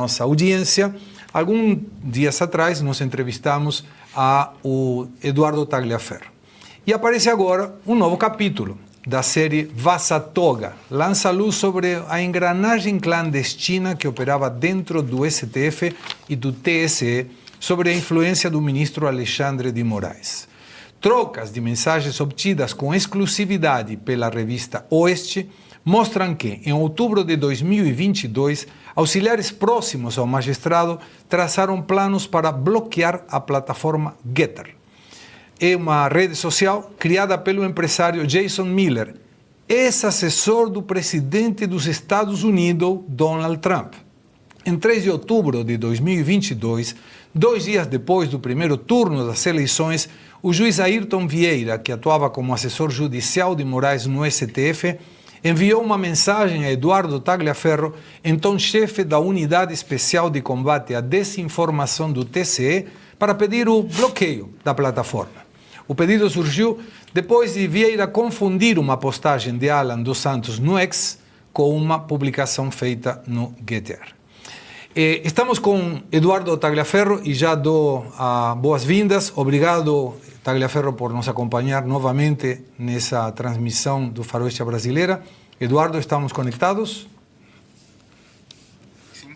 nossa audiência. Alguns dias atrás nós entrevistamos o Eduardo Tagliaferro. E aparece agora um novo capítulo da série Vaza Toga. Lança luz sobre a engrenagem clandestina que operava dentro do STF e do TSE sobre a influência do ministro Alexandre de Moraes. Trocas de mensagens obtidas com exclusividade pela revista Oeste mostram que, em outubro de 2022, auxiliares próximos ao magistrado traçaram planos para bloquear a plataforma Getter. É uma rede social criada pelo empresário Jason Miller, ex-assessor do presidente dos Estados Unidos, Donald Trump. Em 3 de outubro de 2022, 2 dias depois do primeiro turno das eleições, o juiz Ayrton Vieira, que atuava como assessor judicial de Moraes no STF, enviou uma mensagem a Eduardo Tagliaferro, então chefe da Unidade Especial de Combate à Desinformação do TSE, para pedir o bloqueio da plataforma. O pedido surgiu depois de Vieira confundir uma postagem de Alan dos Santos no X com uma publicação feita no Getter. Estamos com Eduardo Tagliaferro e já dou boas-vindas. Obrigado, Tagliaferro, por nos acompanhar novamente nessa transmissão do Faroeste Brasileira. Eduardo, estamos conectados? Sim.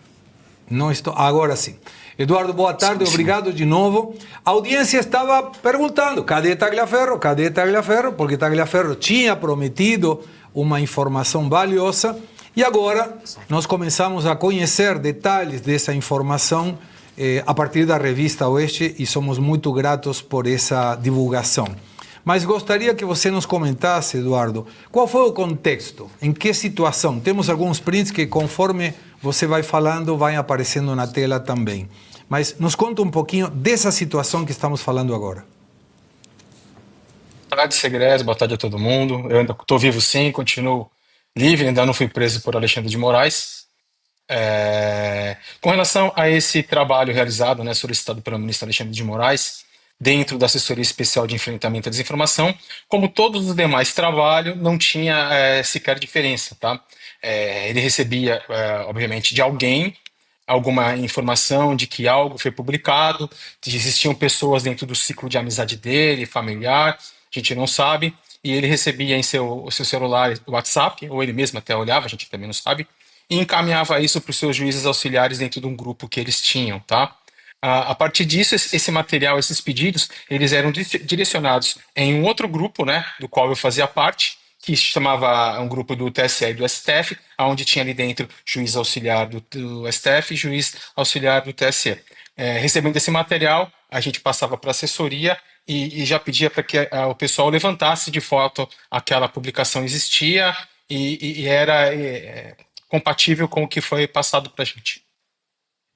Não estou. Agora sim. Eduardo, boa tarde, obrigado de novo. A audiência estava perguntando, cadê Tagliaferro? Cadê Tagliaferro? Porque Tagliaferro tinha prometido uma informação valiosa. E agora nós começamos a conhecer detalhes dessa informação a partir da revista Oeste e somos muito gratos por essa divulgação. Mas gostaria que você nos comentasse, Eduardo, qual foi o contexto, em que situação? Temos alguns prints que, conforme você vai falando, vai aparecendo na tela também. Mas nos conta um pouquinho dessa situação que estamos falando agora. Boa tarde, Segrés, boa tarde a todo mundo. Eu ainda estou vivo sim, continuo livre, ainda não fui preso por Alexandre de Moraes. Com relação a esse trabalho realizado, solicitado pelo ministro Alexandre de Moraes, dentro da Assessoria Especial de Enfrentamento à Desinformação, como todos os demais trabalhos, não tinha sequer diferença, tá? Ele recebia, obviamente, de alguém alguma informação de que algo foi publicado, existiam pessoas dentro do ciclo de amizade dele, familiar, a gente não sabe, e ele recebia em seu celular o WhatsApp, ou ele mesmo até olhava, a gente também não sabe, e encaminhava isso para os seus juízes auxiliares dentro de um grupo que eles tinham, tá? A partir disso, esse material, esses pedidos, eles eram direcionados em um outro grupo, do qual eu fazia parte, que se chamava um grupo do TSE e do STF, onde tinha ali dentro juiz auxiliar do STF e juiz auxiliar do TSE. Recebendo esse material, a gente passava para a assessoria e já pedia para que o pessoal levantasse de foto aquela publicação existia e era compatível com o que foi passado para a gente.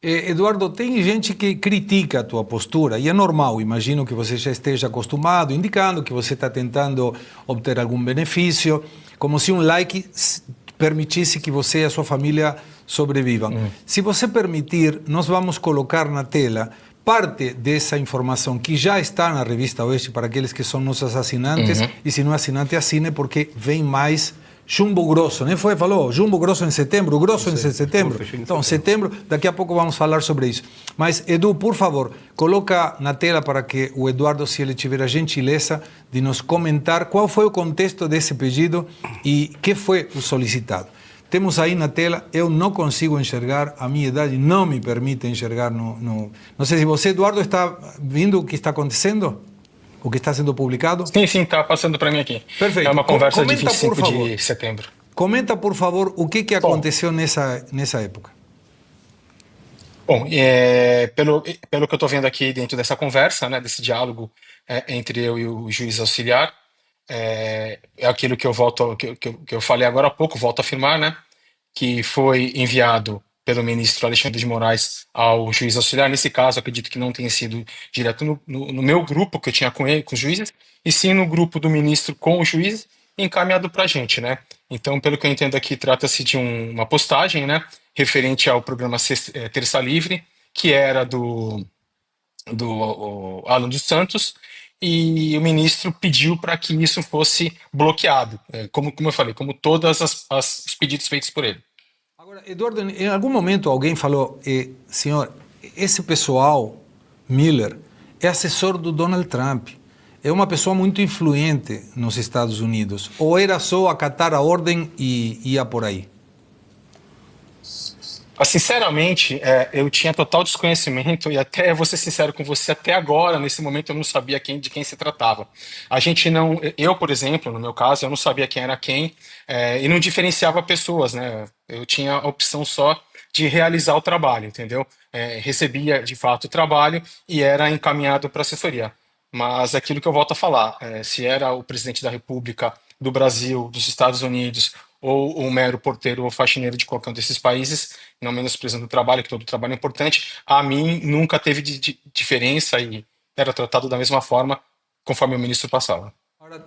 Eduardo, tem gente que critica a tua postura, e é normal, imagino que você já esteja acostumado, indicando que você está tentando obter algum benefício, como se um like permitisse que você e a sua família sobrevivam. Se você permitir, nós vamos colocar na tela parte dessa informação que já está na revista Oeste para aqueles que são nossos assinantes, e se não é assinante, assine, porque vem mais chumbo grosso, né? Falou chumbo grosso em setembro, grosso em setembro. Então, setembro, daqui a pouco vamos falar sobre isso. Mas, Edu, por favor, coloca na tela para que o Eduardo, se ele tiver a gentileza de nos comentar qual foi o contexto desse pedido e que foi o solicitado. Temos aí na tela, eu não consigo enxergar, a minha idade não me permite enxergar. Não sei se você, Eduardo, está vendo o que está acontecendo? O que está sendo publicado? Sim, está passando para mim aqui. Perfeito. É uma conversa de 25 de setembro. Comenta, por favor, o que aconteceu nessa época. Bom, pelo que eu estou vendo aqui dentro dessa conversa, desse diálogo entre eu e o juiz auxiliar, é aquilo que eu falei agora há pouco, volto a afirmar, que foi enviado pelo ministro Alexandre de Moraes ao juiz auxiliar. Nesse caso, acredito que não tenha sido direto no meu grupo que eu tinha com ele, com os juízes, e sim no grupo do ministro com o juiz, encaminhado para a gente, Então, pelo que eu entendo aqui, trata-se de uma postagem, referente ao programa Terça Livre, que era do Alan dos Santos, e o ministro pediu para que isso fosse bloqueado, como eu falei, como todos os pedidos feitos por ele. Agora, Eduardo, em algum momento alguém falou, senhor, esse pessoal, Miller, é assessor do Donald Trump, é uma pessoa muito influente nos Estados Unidos, ou era só acatar a ordem e ia por aí? Sinceramente, eu tinha total desconhecimento e até vou ser sincero com você, até agora, nesse momento, eu não sabia de quem se tratava. A gente não, eu, por exemplo, no meu caso, eu não sabia quem era quem e não diferenciava pessoas, né? Eu tinha a opção só de realizar o trabalho, entendeu? Recebia de fato o trabalho e era encaminhado para assessoria. Mas aquilo que eu volto a falar, se era o presidente da República, do Brasil, dos Estados Unidos, ou um mero porteiro ou faxineiro de qualquer um desses países, não menosprezando o trabalho, que todo trabalho é importante, a mim nunca teve diferença e era tratado da mesma forma conforme o ministro passava. Agora,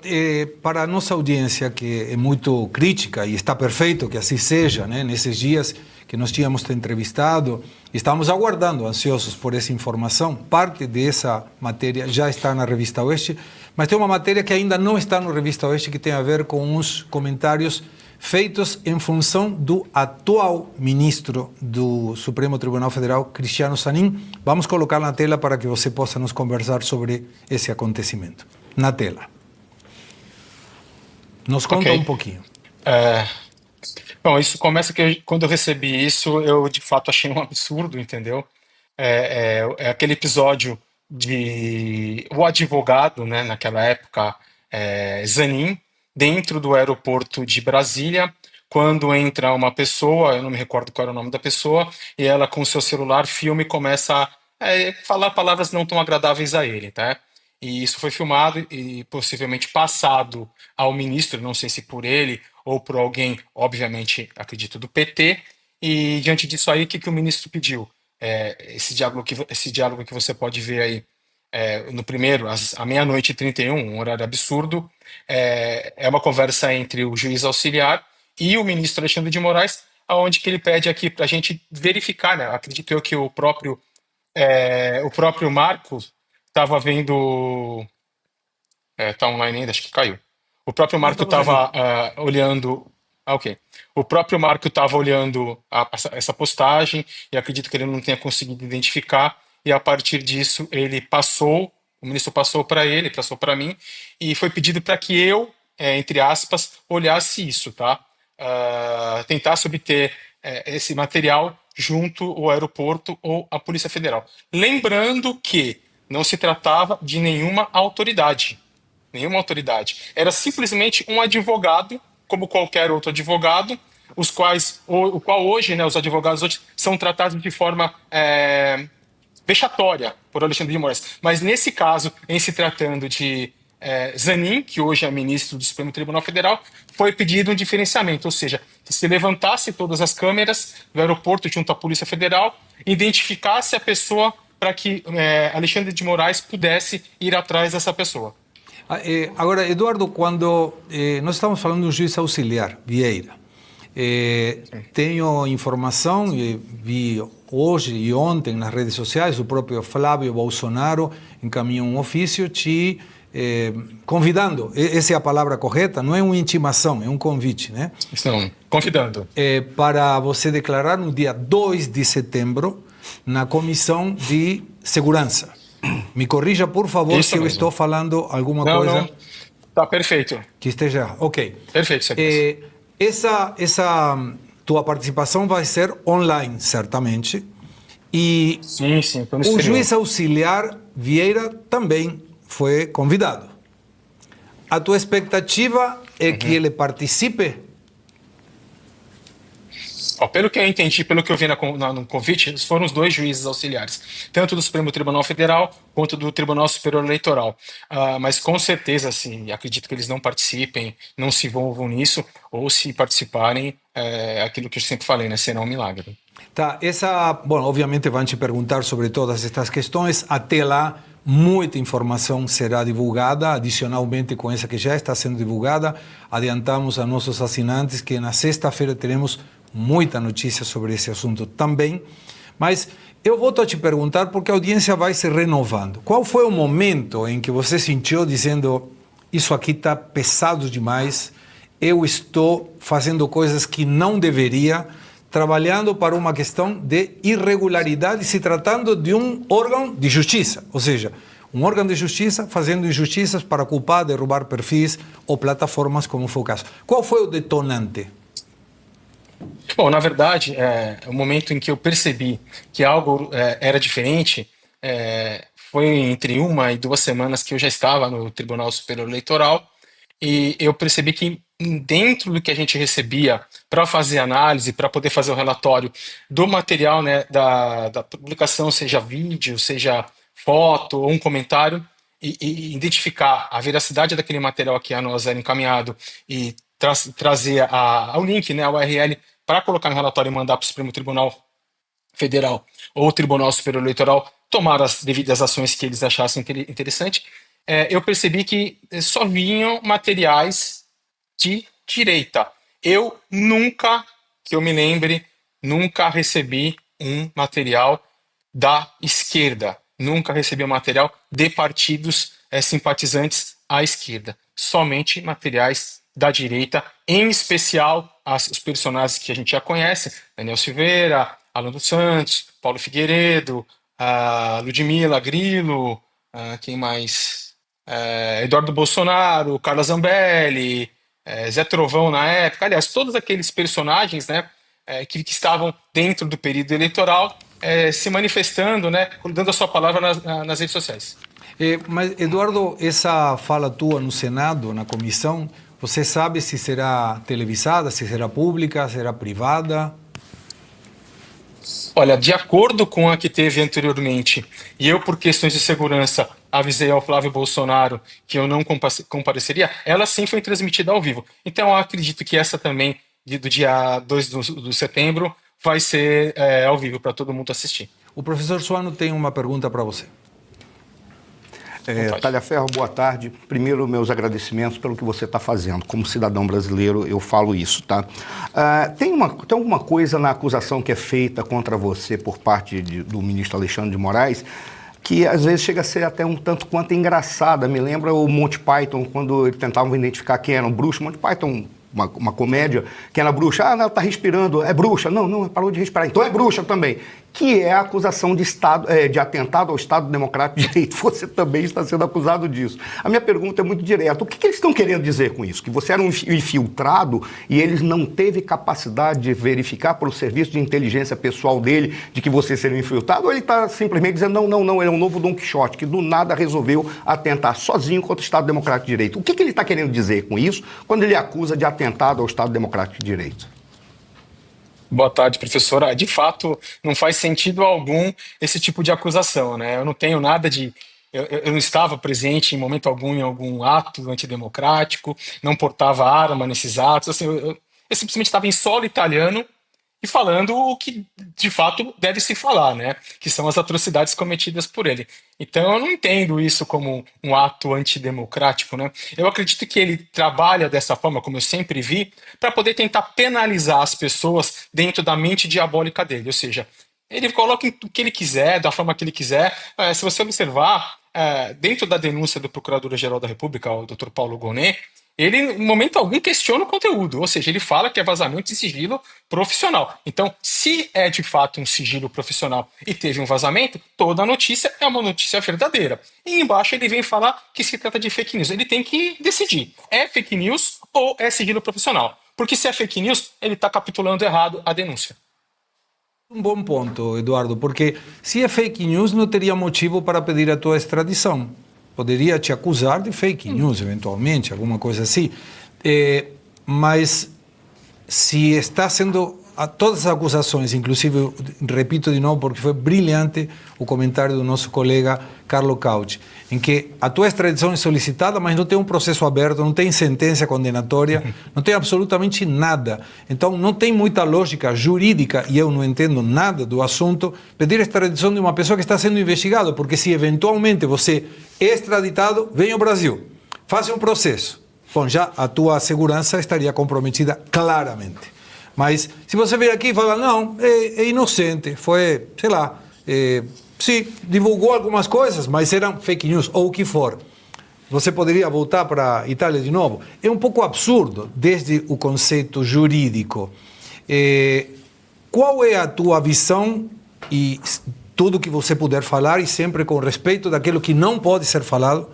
para a nossa audiência, que é muito crítica, e está perfeito que assim seja, né? Nesses dias que nós tínhamos te entrevistado, estamos aguardando, ansiosos por essa informação. Parte dessa matéria já está na Revista Oeste, mas tem uma matéria que ainda não está na Revista Oeste, que tem a ver com uns comentários feitos em função do atual ministro do Supremo Tribunal Federal, Cristiano Zanin. Vamos colocar na tela para que você possa nos conversar sobre esse acontecimento. Na tela. Nos conta um pouquinho. Bom, isso começa que quando eu recebi isso, eu de fato achei um absurdo, entendeu? É aquele episódio de o advogado, né, naquela época, Zanin, dentro do aeroporto de Brasília, quando entra uma pessoa, eu não me recordo qual era o nome da pessoa, e ela com seu celular filma e começa a falar palavras não tão agradáveis a ele, tá? E isso foi filmado e possivelmente passado ao ministro, não sei se por ele ou por alguém, obviamente, acredito, do PT. E diante disso aí, o que o ministro pediu? Esse diálogo que você pode ver aí no primeiro, à meia-noite e 31, um horário absurdo, é uma conversa entre o juiz auxiliar e o ministro Alexandre de Moraes, aonde que ele pede aqui para a gente verificar, né? Acredito eu que o próprio Marco estava vendo. Tá online ainda, acho que caiu. O próprio Marco estava olhando. Ok. O próprio Marco estava olhando essa postagem e acredito que ele não tenha conseguido identificar. E a partir disso, o ministro passou para ele, passou para mim, e foi pedido para que eu, entre aspas, olhasse isso, tá? Tentasse obter esse material junto ao aeroporto ou à Polícia Federal. Lembrando que não se tratava de nenhuma autoridade. Nenhuma autoridade. Era simplesmente um advogado, como qualquer outro advogado, o qual hoje, né, os advogados hoje são tratados de forma vexatória por Alexandre de Moraes. Mas nesse caso, em se tratando de Zanin, que hoje é ministro do Supremo Tribunal Federal, foi pedido um diferenciamento, ou seja, que se levantasse todas as câmeras do aeroporto junto à Polícia Federal, identificasse a pessoa para que Alexandre de Moraes pudesse ir atrás dessa pessoa. Agora, Eduardo, quando nós estamos falando do juiz auxiliar, Vieira, tenho informação, vi hoje e ontem nas redes sociais, o próprio Flávio Bolsonaro encaminhou um ofício te convidando, essa é a palavra correta, não é uma intimação, é um convite, né? Estão convidando. Para você declarar no dia 2 de setembro na Comissão de Segurança. Me corrija, por favor, isso se eu estou falando alguma coisa... Não, tá perfeito. Que esteja errado. Ok. Perfeito, essa tua participação vai ser online, certamente. E sim, o juiz auxiliar Vieira também foi convidado. A tua expectativa é que ele participe? Pelo que eu entendi, pelo que eu vi no convite, foram os dois juízes auxiliares, tanto do Supremo Tribunal Federal quanto do Tribunal Superior Eleitoral. Mas com certeza, assim, acredito que eles não participem, não se envolvam nisso, ou se participarem, aquilo que eu sempre falei, né, será um milagre. Tá, bom, obviamente vão te perguntar sobre todas estas questões, até lá muita informação será divulgada, adicionalmente com essa que já está sendo divulgada. Adiantamos a nossos assinantes que na sexta-feira teremos muita notícia sobre esse assunto também, mas eu volto a te perguntar porque a audiência vai se renovando. Qual foi o momento em que você sentiu dizendo isso aqui está pesado demais, eu estou fazendo coisas que não deveria, trabalhando para uma questão de irregularidade, se tratando de um órgão de justiça, ou seja, um órgão de justiça fazendo injustiças para culpar, derrubar perfis ou plataformas, como foi o caso. Qual foi o detonante? Bom, na verdade, o momento em que eu percebi que algo era diferente foi entre 1 e 2 semanas que eu já estava no Tribunal Superior Eleitoral e eu percebi que dentro do que a gente recebia para fazer análise, para poder fazer o relatório do material, né, da publicação, seja vídeo, seja foto ou um comentário, e identificar a veracidade daquele material que a nós era encaminhado e trazer o link, né, a URL, para colocar no relatório e mandar para o Supremo Tribunal Federal ou o Tribunal Superior Eleitoral tomar as devidas ações que eles achassem interessante, eu percebi que só vinham materiais de direita. Eu nunca, que eu me lembre, nunca recebi um material da esquerda. Nunca recebi um material de partidos simpatizantes à esquerda. Somente materiais da direita, em especial os personagens que a gente já conhece, Daniel Silveira, Alan dos Santos, Paulo Figueiredo, Ludmila Grilo, quem mais? Eduardo Bolsonaro, Carla Zambelli, Zé Trovão na época, aliás, todos aqueles personagens, né, que estavam dentro do período eleitoral se manifestando, né, dando a sua palavra nas redes sociais. Mas, Eduardo, essa fala tua no Senado, na comissão, você sabe se será televisada, se será pública, será privada? Olha, de acordo com a que teve anteriormente, e eu, por questões de segurança, avisei ao Flávio Bolsonaro que eu não compareceria, ela sim foi transmitida ao vivo. Então, eu acredito que essa também, do dia 2 de setembro, vai ser ao vivo para todo mundo assistir. O professor Suano tem uma pergunta para você. Talhaferro, boa tarde. Primeiro, meus agradecimentos pelo que você está fazendo. Como cidadão brasileiro, eu falo isso, tá? Tem alguma coisa na acusação que é feita contra você por parte do ministro Alexandre de Moraes que às vezes chega a ser até um tanto quanto engraçada. Me lembra o Monty Python, quando eles tentavam identificar quem era um bruxo. Monty Python, uma comédia, quem era bruxa. Ela está respirando, é bruxa. Não, parou de respirar. Então é bruxa também. Que é a acusação de atentado ao Estado Democrático de Direito. Você também está sendo acusado disso. A minha pergunta é muito direta. O que eles estão querendo dizer com isso? Que você era um infiltrado e eles não teve capacidade de verificar pelo serviço de inteligência pessoal dele de que você seria um infiltrado? Ou ele está simplesmente dizendo, não, ele é um novo Don Quixote, que do nada resolveu atentar sozinho contra o Estado Democrático de Direito? O que ele está querendo dizer com isso quando ele acusa de atentado ao Estado Democrático de Direito? Boa tarde, professora. De fato, não faz sentido algum esse tipo de acusação, né? Eu não tenho nada de... Eu não estava presente em momento algum em algum ato antidemocrático, não portava arma nesses atos, assim, eu simplesmente estava em solo italiano e falando o que de fato deve se falar, né? Que são as atrocidades cometidas por ele. Então eu não entendo isso como um ato antidemocrático, né? Eu acredito que ele trabalha dessa forma, como eu sempre vi, para poder tentar penalizar as pessoas dentro da mente diabólica dele. Ou seja, ele coloca o que ele quiser, da forma que ele quiser. Se você observar, dentro da denúncia do Procurador-Geral da República, o Dr. Paulo Gonet, ele, em momento algum, questiona o conteúdo, ou seja, ele fala que é vazamento de sigilo profissional. Então, se é de fato um sigilo profissional e teve um vazamento, toda a notícia é uma notícia verdadeira. E embaixo ele vem falar que se trata de fake news. Ele tem que decidir, é fake news ou é sigilo profissional? Porque se é fake news, ele está capitulando errado a denúncia. Um bom ponto, Eduardo, porque se é fake news, não teria motivo para pedir a tua extradição. Poderia te acusar de fake news, eventualmente, alguma coisa assim. Mas se está sendo... Todas as acusações, inclusive, repito de novo, porque foi brilhante o comentário do nosso colega Carlo Cauci, em que a tua extradição é solicitada, mas não tem um processo aberto, não tem sentença condenatória, não tem absolutamente nada. Então, não tem muita lógica jurídica, e eu não entendo nada do assunto, pedir a extradição de uma pessoa que está sendo investigada, porque se eventualmente você é extraditado, vem ao Brasil, faça um processo. Bom, já a tua segurança estaria comprometida claramente. Mas se você vir aqui e falar, não, é inocente, foi, sei lá, sim, divulgou algumas coisas, mas eram fake news, ou o que for. Você poderia voltar para a Itália de novo? É um pouco absurdo, desde o conceito jurídico. qual é a tua visão e tudo que você puder falar, e sempre com respeito daquilo que não pode ser falado,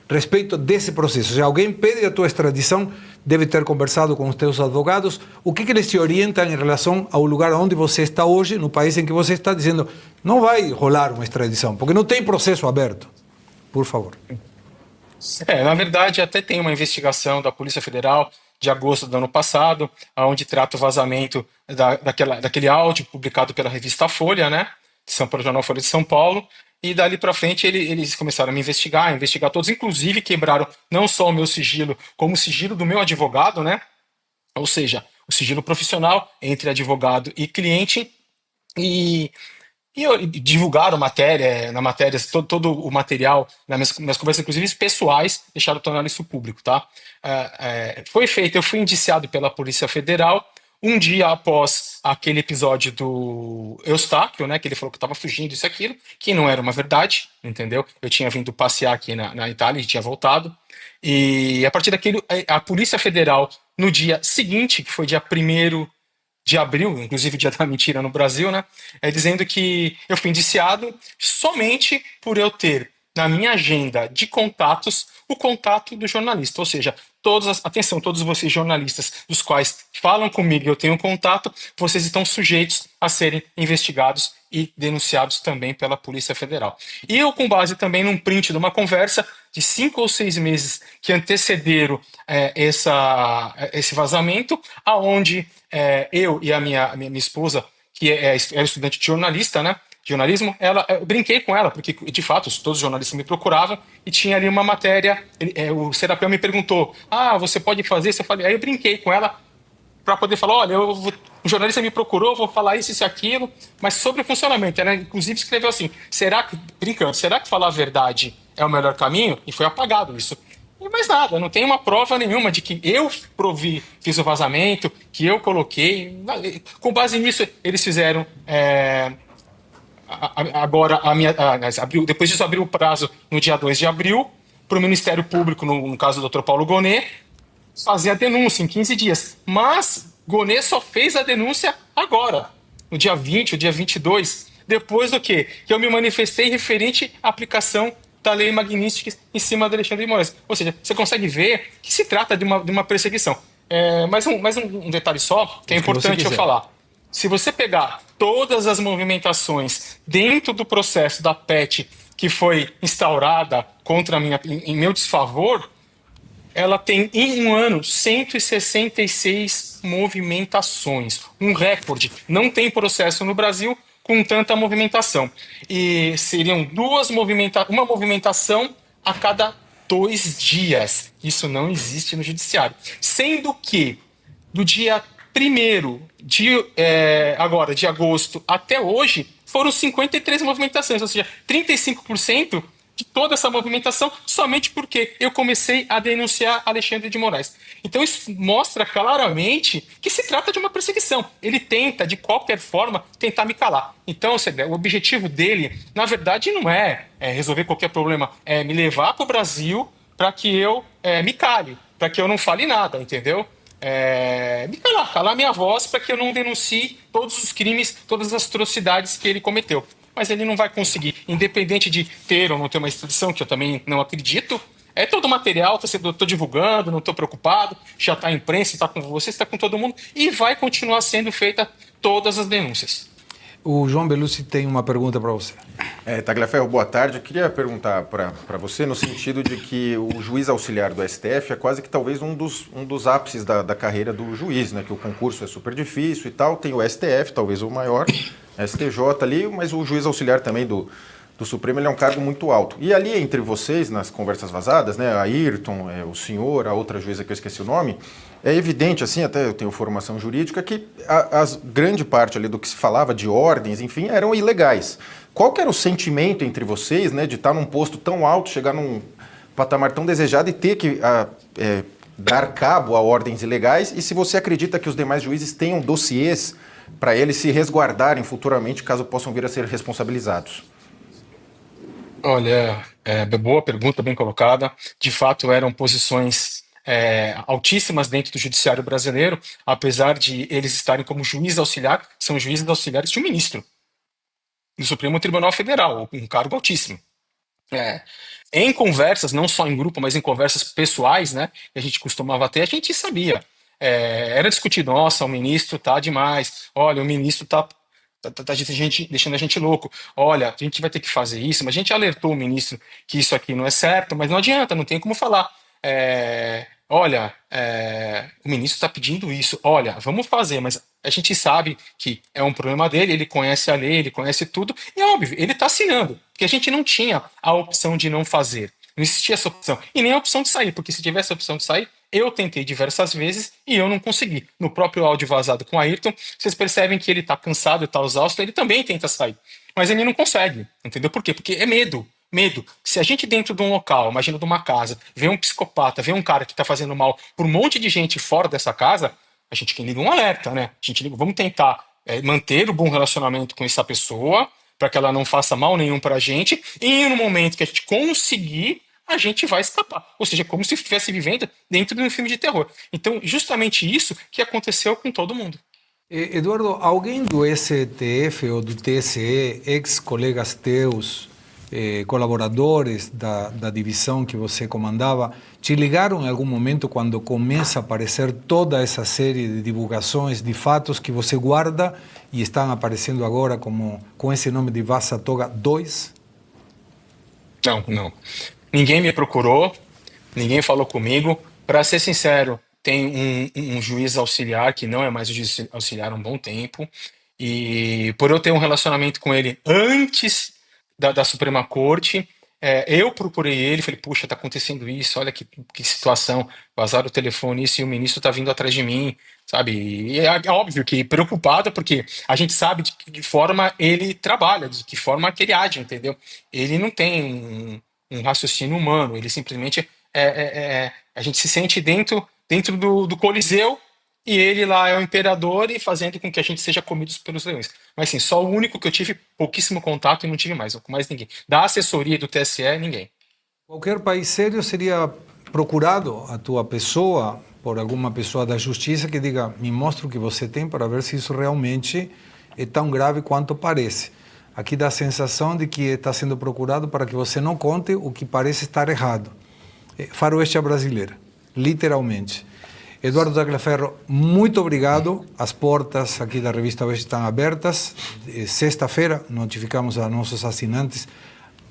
respeito desse processo? Se alguém pede a tua extradição, deve ter conversado com os teus advogados. O que eles te orientam em relação ao lugar onde você está hoje, no país em que você está, dizendo não vai rolar uma extradição, porque não tem processo aberto? Por favor. Na verdade, até tem uma investigação da Polícia Federal de agosto do ano passado, onde trata o vazamento daquele áudio publicado pela revista Folha, né, pelo jornal Folha de São Paulo, e dali para frente eles começaram a me investigar todos, inclusive quebraram não só o meu sigilo, como o sigilo do meu advogado, né, ou seja, o sigilo profissional entre advogado e cliente, e divulgaram na matéria, todo o material, nas minhas conversas, inclusive pessoais, deixaram tornar isso público, tá? Foi feito, eu fui indiciado pela Polícia Federal, um dia após aquele episódio do Eustáquio, né, que ele falou que estava fugindo, isso e aquilo, que não era uma verdade, entendeu? Eu tinha vindo passear aqui na Itália e tinha voltado, e a partir daquilo, a Polícia Federal, no dia seguinte, que foi dia 1º de abril, inclusive o dia da mentira no Brasil, né? Dizendo que eu fui indiciado somente por eu ter na minha agenda de contatos o contato do jornalista. Ou seja, atenção, todos vocês jornalistas dos quais falam comigo e eu tenho contato, vocês estão sujeitos a serem investigados e denunciados também pela Polícia Federal. E eu, com base também num print de uma conversa de 5 ou 6 meses que antecederam esse vazamento, aonde eu e a minha esposa, que era estudante de jornalismo, eu brinquei com ela, porque de fato todos os jornalistas me procuravam e tinha ali uma matéria, o Serapel me perguntou, você pode fazer isso? Aí eu brinquei com ela para poder falar, olha, o jornalista me procurou, vou falar isso e aquilo, mas sobre o funcionamento. Ela inclusive escreveu assim, será que falar a verdade é o melhor caminho? E foi apagado isso. E mais nada, não tem uma prova nenhuma de que eu fiz o vazamento, que eu coloquei. Com base nisso, eles fizeram... Agora, depois disso, abriu o prazo no dia 2 de abril para o Ministério Público, no caso do Dr. Paulo Gonet, fazer a denúncia em 15 dias. Mas Gonet só fez a denúncia agora, no dia 20, o dia 22, depois do quê? Que eu me manifestei referente à aplicação da lei Magnitsky em cima do Alexandre de Moraes. Ou seja, você consegue ver que se trata de uma perseguição. Mais um detalhe só, que é importante eu falar. Se você pegar todas as movimentações dentro do processo da PET que foi instaurada em meu desfavor, ela tem em um ano 166 movimentações, um recorde. Não tem processo no Brasil com tanta movimentação. E seriam uma movimentação a cada 2 dias. Isso não existe no judiciário. Sendo que do dia 1º de agosto até hoje, foram 53 movimentações, ou seja, 35% de toda essa movimentação, somente porque eu comecei a denunciar Alexandre de Moraes. Então isso mostra claramente que se trata de uma perseguição. Ele tenta, de qualquer forma, tentar me calar. Então, o objetivo dele, na verdade, não é resolver qualquer problema, é me levar para o Brasil para que eu me cale, para que eu não fale nada, entendeu? Me calar minha voz para que eu não denuncie todos os crimes, todas as atrocidades que ele cometeu. Mas ele não vai conseguir, independente de ter ou não ter uma extradição, que eu também não acredito. Todo o material, estou divulgando, não estou preocupado, já está a imprensa, está com você, está com todo mundo, e vai continuar sendo feita todas as denúncias. O João Belucci tem uma pergunta para você. Tagliaferro, boa tarde. Eu queria perguntar para você no sentido de que o juiz auxiliar do STF é quase que talvez um dos ápices da carreira do juiz, né? Que o concurso é super difícil e tal. Tem o STF, talvez o maior, STJ ali, mas o juiz auxiliar também do Supremo, ele é um cargo muito alto. E ali entre vocês, nas conversas vazadas, né, a Ayrton, o senhor, a outra juíza que eu esqueci o nome, é evidente, assim, até eu tenho formação jurídica, que grande parte ali do que se falava de ordens, enfim, eram ilegais. Qual que era o sentimento entre vocês, né, de estar num posto tão alto, chegar num patamar tão desejado e ter que dar cabo a ordens ilegais? E se você acredita que os demais juízes tenham dossiês para eles se resguardarem futuramente, caso possam vir a ser responsabilizados? Olha, boa pergunta, bem colocada. De fato, eram posições altíssimas dentro do judiciário brasileiro, apesar de eles estarem como juiz auxiliar, são juízes auxiliares de um ministro do Supremo Tribunal Federal, um cargo altíssimo. Em conversas, não só em grupo, mas em conversas pessoais, né, que a gente costumava ter, a gente sabia. Era discutido, nossa, o ministro tá demais, olha, o ministro tá deixando a gente louco, olha, a gente vai ter que fazer isso, mas a gente alertou o ministro que isso aqui não é certo, mas não adianta, não tem como falar. Olha, o ministro está pedindo isso, olha, vamos fazer, mas a gente sabe que é um problema dele, ele conhece a lei, ele conhece tudo, e óbvio, ele está assinando, porque a gente não tinha a opção de não fazer, não existia essa opção, e nem a opção de sair, porque se tivesse a opção de sair, eu tentei diversas vezes e eu não consegui. No próprio áudio vazado com o Ayrton, vocês percebem que ele está cansado, está exausto, ele também tenta sair, mas ele não consegue, entendeu? Por quê? Porque é medo. Medo. Se a gente dentro de um local, imagina de uma casa, vê um psicopata, vê um cara que está fazendo mal por um monte de gente fora dessa casa, a gente liga um alerta, né? A gente liga, vamos tentar manter o bom relacionamento com essa pessoa, para que ela não faça mal nenhum para a gente, e no momento que a gente conseguir, a gente vai escapar. Ou seja, como se estivesse vivendo dentro de um filme de terror. Então, justamente isso que aconteceu com todo mundo. Eduardo, alguém do STF ou do TSE, ex-colegas teus, colaboradores da divisão que você comandava, te ligaram em algum momento quando começa a aparecer toda essa série de divulgações de fatos que você guarda e estão aparecendo agora com esse nome de Vaza Toga 2? Não. Ninguém me procurou, ninguém falou comigo. Para ser sincero, tem um juiz auxiliar que não é mais o juiz auxiliar há um bom tempo, e por eu ter um relacionamento com ele antes da Suprema Corte, eu procurei ele, falei, puxa, tá acontecendo isso, olha que situação, vazaram o telefone, isso, e o ministro tá vindo atrás de mim, sabe? E é óbvio que preocupado, porque a gente sabe de que forma ele trabalha, de que forma que ele age, entendeu? Ele não tem um raciocínio humano, ele simplesmente a gente se sente dentro do Coliseu, e ele lá é o imperador e fazendo com que a gente seja comidos pelos leões. Mas sim, só o único que eu tive pouquíssimo contato e não tive mais, com mais ninguém. Da assessoria do TSE, ninguém. Qualquer país sério seria procurado a tua pessoa por alguma pessoa da justiça que diga, me mostra o que você tem para ver se isso realmente é tão grave quanto parece. Aqui dá a sensação de que está sendo procurado para que você não conte o que parece estar errado. Faroeste brasileira, literalmente. Eduardo Tagliaferro, muito obrigado. As portas aqui da Revista Oeste estão abertas. Sexta-feira, notificamos a nossos assinantes,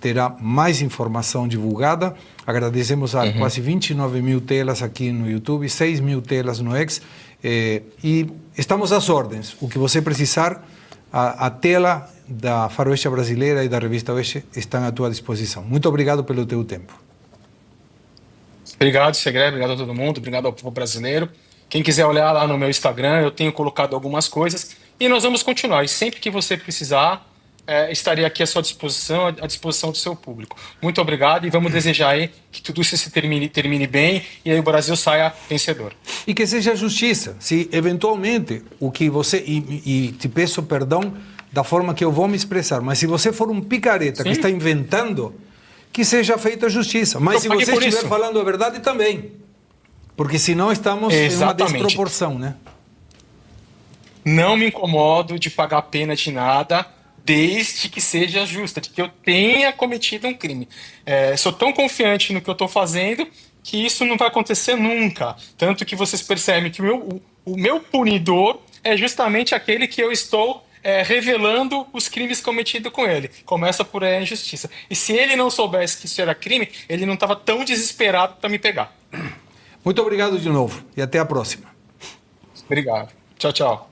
terá mais informação divulgada. Agradecemos a quase 29 mil telas aqui no YouTube, 6 mil telas no X. E estamos às ordens. O que você precisar, a tela da Faroeste Brasileira e da Revista Oeste estão à tua disposição. Muito obrigado pelo teu tempo. Obrigado, Segre, obrigado a todo mundo, obrigado ao povo brasileiro. Quem quiser olhar lá no meu Instagram, eu tenho colocado algumas coisas e nós vamos continuar. E sempre que você precisar, estarei aqui à sua disposição, à disposição do seu público. Muito obrigado e vamos desejar aí que tudo isso se termine bem e aí o Brasil saia vencedor. E que seja justiça. Se eventualmente o que você... E te peço perdão da forma que eu vou me expressar, mas se você for um picareta que está inventando, que seja feita justiça. Mas se você estiver falando a verdade também. Porque senão estamos em uma desproporção, né? Não me incomodo de pagar pena de nada, desde que seja justa, de que eu tenha cometido um crime. Sou tão confiante no que eu estou fazendo que isso não vai acontecer nunca. Tanto que vocês percebem que o meu punidor é justamente aquele que eu estou revelando os crimes cometidos com ele. Começa por a injustiça. E se ele não soubesse que isso era crime, ele não estava tão desesperado para me pegar. Muito obrigado de novo e até a próxima. Obrigado. Tchau, tchau.